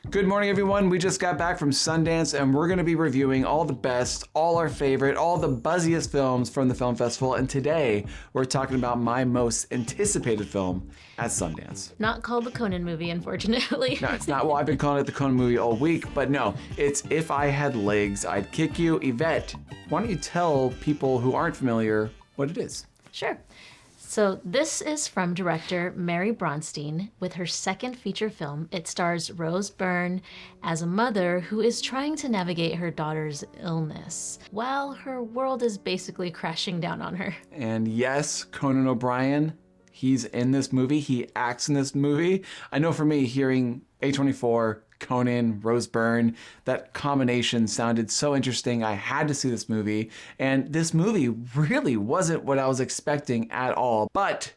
Good morning, everyone. We just got back from Sundance, and we're going to be reviewing all the best, all our favorite, all the buzziest films from the film festival. And today, we're talking about my most anticipated film at Sundance. Not called the Conan movie, unfortunately. No, it's not. Well, I've been calling it the Conan movie all week, but no, it's If I Had Legs, I'd Kick You. Yvette, why don't you tell people who aren't familiar what it is? Sure. So this is from director Mary Bronstein with her second feature film. It stars Rose Byrne as a mother who is trying to navigate her daughter's illness while her world is basically crashing down on her. And yes, Conan O'Brien, he's in this movie. He acts in this movie. I know for me, hearing A24, Conan, Rose Byrne, that combination sounded so interesting. I had to see this movie, and this movie really wasn't what I was expecting at all. But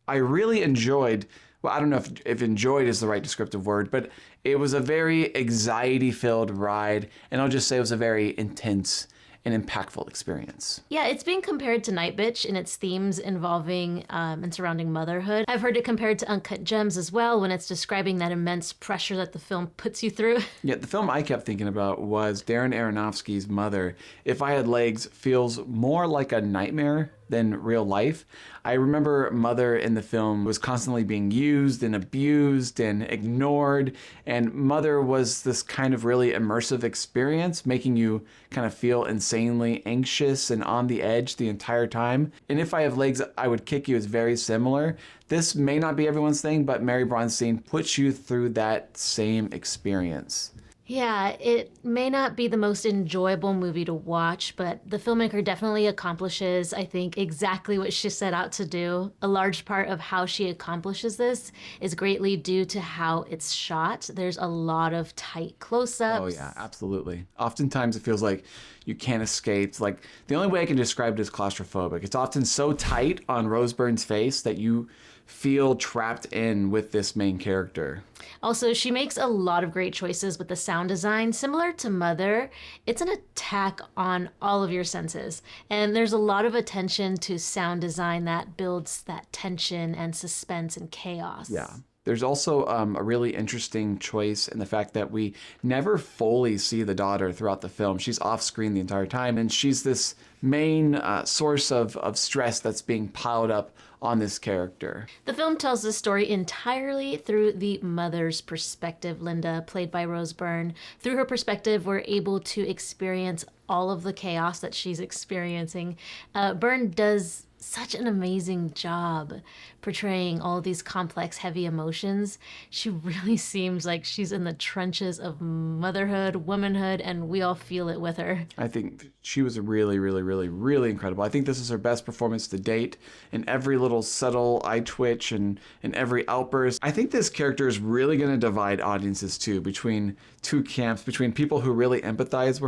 I really enjoyed, well, I don't know if enjoyed is the right descriptive word, but it was a very anxiety-filled ride, and I'll just say it was a very intense and impactful experience. Yeah, it's being compared to Night Bitch in its themes involving and surrounding motherhood. I've heard it compared to Uncut Gems as well when it's describing that immense pressure that the film puts you through. Yeah, the film I kept thinking about was Darren Aronofsky's Mother. If I Had Legs feels more like a nightmare than real life. I remember Mother in the film was constantly being used and abused and ignored, and Mother was this kind of really immersive experience, making you kind of feel insanely anxious and on the edge the entire time. And If I Have Legs, I Would Kick You is very similar. This may not be everyone's thing, but Mary Bronstein puts you through that same experience. Yeah, it may not be the most enjoyable movie to watch, but the filmmaker definitely accomplishes, I think, exactly what she set out to do. A large part of how she accomplishes this is greatly due to how it's shot. There's a lot of tight close-ups. Oh yeah, absolutely. Oftentimes it feels like you can't escape. It's like, the only way I can describe it is claustrophobic. It's often so tight on Rose Byrne's face that you feel trapped in with this main character. Also, she makes a lot of great choices with the sound design. Similar to Mother, it's an attack on all of your senses. And there's a lot of attention to sound design that builds that tension and suspense and chaos. Yeah. There's also a really interesting choice in the fact that we never fully see the daughter throughout the film. She's off screen the entire time, and she's this main source of stress that's being piled up on this character. The film tells the story entirely through the mother's perspective, Linda, played by Rose Byrne. Through her perspective, we're able to experience all of the chaos that she's experiencing. Byrne does such an amazing job portraying all of these complex, heavy emotions. She really seems like she's in the trenches of motherhood, womanhood, and we all feel it with her. I think she was really, really, really, really incredible. I think this is her best performance to date, in every little subtle eye twitch and in every outburst. I think this character is really going to divide audiences too, between two camps, between people who really empathize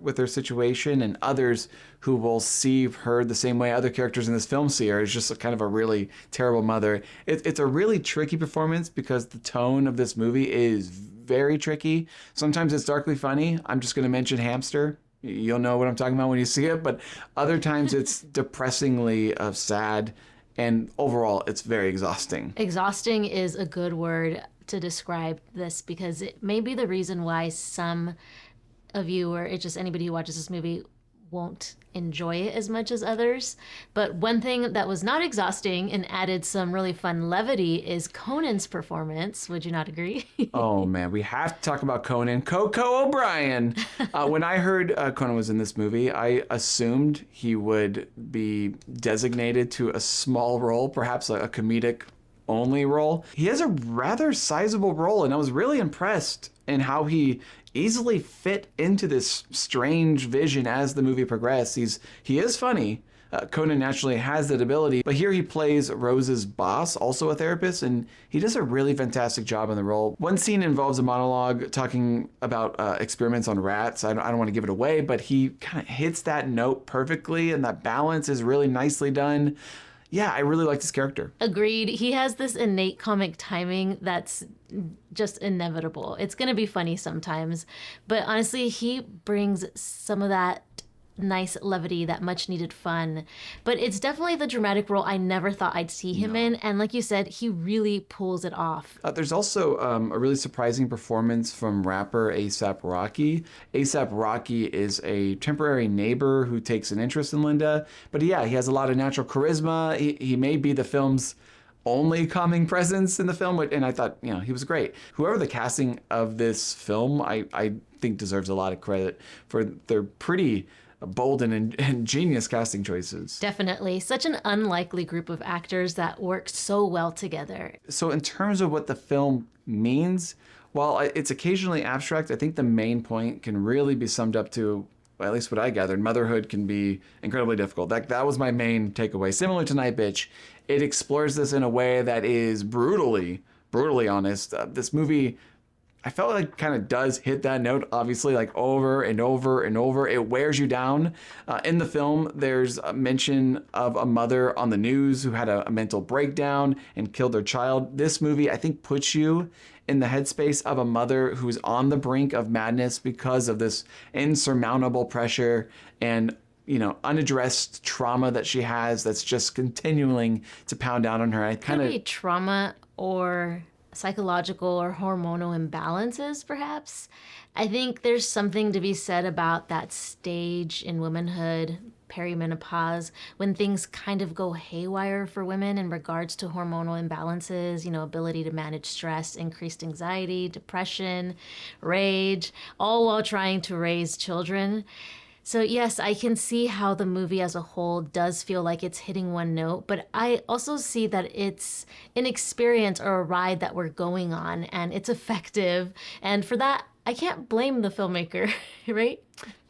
with her situation and others who will see her the same way other characters in this film see her, as just a kind of a really terrible mother. It's a really tricky performance because the tone of this movie is very tricky. Sometimes it's darkly funny. I'm just going to mention Hamster. You'll know what I'm talking about when you see it, but other times it's depressingly sad, and overall it's very exhausting. Exhausting is a good word to describe this because it may be the reason why some of you, or it's just anybody who watches this movie, won't enjoy it as much as others. But one thing that was not exhausting and added some really fun levity is Conan's performance. Would you not agree? Oh man, we have to talk about Conan. Coco O'Brien. When I heard Conan was in this movie, I assumed he would be designated to a small role, perhaps a comedic only role. He has a rather sizable role, and I was really impressed in how he easily fit into this strange vision as the movie progressed. He is funny. Conan naturally has that ability, but here he plays Rose's boss, also a therapist, and he does a really fantastic job in the role. One scene involves a monologue talking about experiments on rats. I don't want to give it away, but he kind of hits that note perfectly, and that balance is really nicely done. Yeah, I really like this character. Agreed. He has this innate comic timing that's just inevitable. It's going to be funny sometimes, but honestly, he brings some of that nice levity, that much needed fun. But it's definitely the dramatic role I never thought I'd see him in. And like you said, he really pulls it off. There's also a really surprising performance from rapper A$AP Rocky. A$AP Rocky is a temporary neighbor who takes an interest in Linda. But yeah, he has a lot of natural charisma. He may be the film's only calming presence in the film, and I thought, he was great. Whoever the casting of this film, I think deserves a lot of credit for their pretty bold and ingenious casting choices. Definitely. Such an unlikely group of actors that work so well together. So in terms of what the film means, while it's occasionally abstract, I think the main point can really be summed up to, well, at least what I gathered, motherhood can be incredibly difficult. That was my main takeaway. Similar to Night Bitch, it explores this in a way that is brutally honest. This movie, I felt like kind of does hit that note, obviously, like over and over and over. It wears you down. In the film, there's a mention of a mother on the news who had a mental breakdown and killed their child. This movie, I think, puts you in the headspace of a mother who's on the brink of madness because of this insurmountable pressure and unaddressed trauma that she has that's just continuing to pound down on her. I kind of trauma or psychological or hormonal imbalances, perhaps. I think there's something to be said about that stage in womanhood, perimenopause, when things kind of go haywire for women in regards to hormonal imbalances, ability to manage stress, increased anxiety, depression, rage, all while trying to raise children. So yes, I can see how the movie as a whole does feel like it's hitting one note, but I also see that it's an experience or a ride that we're going on, and it's effective. And for that, I can't blame the filmmaker, right?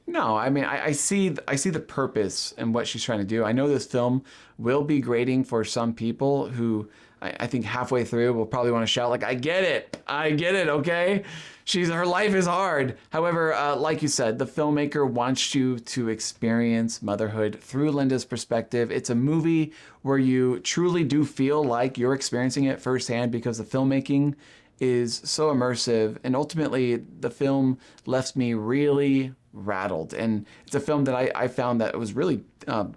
No, I mean, I see the purpose and what she's trying to do. I know this film will be grating for some people who I think halfway through will probably want to shout like, I get it, okay? Her life is hard. However, like you said, the filmmaker wants you to experience motherhood through Linda's perspective. It's a movie where you truly do feel like you're experiencing it firsthand because the filmmaking is so immersive, and ultimately the film left me really rattled. And it's a film that I found that it was really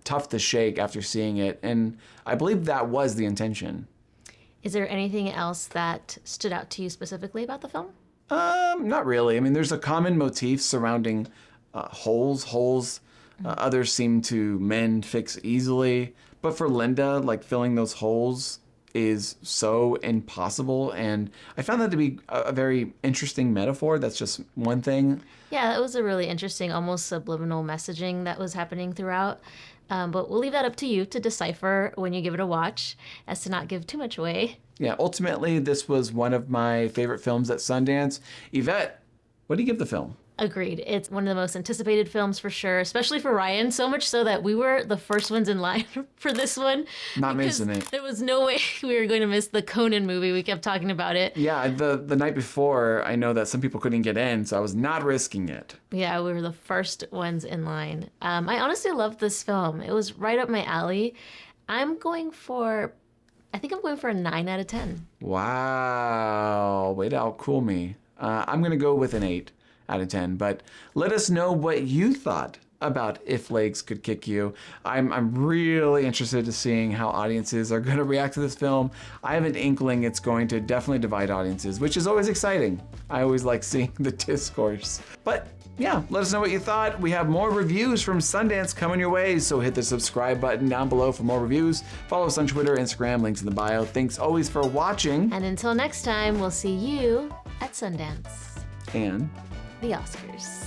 tough to shake after seeing it, and I believe that was the intention. Is there anything else that stood out to you specifically about the film? Not really. I mean, there's a common motif surrounding holes. Others seem to mend, fix easily. But for Linda, like filling those holes is so impossible. And I found that to be a very interesting metaphor. That's just one thing. Yeah, that was a really interesting, almost subliminal messaging that was happening throughout. But we'll leave that up to you to decipher when you give it a watch, as to not give too much away. Yeah, ultimately, this was one of my favorite films at Sundance. Yvette, what do you give the film? Agreed. It's one of the most anticipated films for sure, especially for Ryan, so much so that we were the first ones in line for this one. Not missing it. There was no way we were going to miss the Conan movie. We kept talking about it. Yeah, the night before, I know that some people couldn't get in, so I was not risking it. Yeah, we were the first ones in line. I honestly loved this film. It was right up my alley. I think I'm going for a 9 out of 10. Wow. Way to outcool me. I'm going to go with an 8 out of 10. But let us know what you thought about If Legs Could Kick You. I'm really interested to seeing how audiences are going to react to this film. I have an inkling it's going to definitely divide audiences, which is always exciting. I always like seeing the discourse. But yeah, let us know what you thought. We have more reviews from Sundance coming your way, so hit the subscribe button down below for more reviews. Follow us on Twitter, Instagram, links in the bio. Thanks always for watching. And until next time, we'll see you at Sundance. And the Oscars.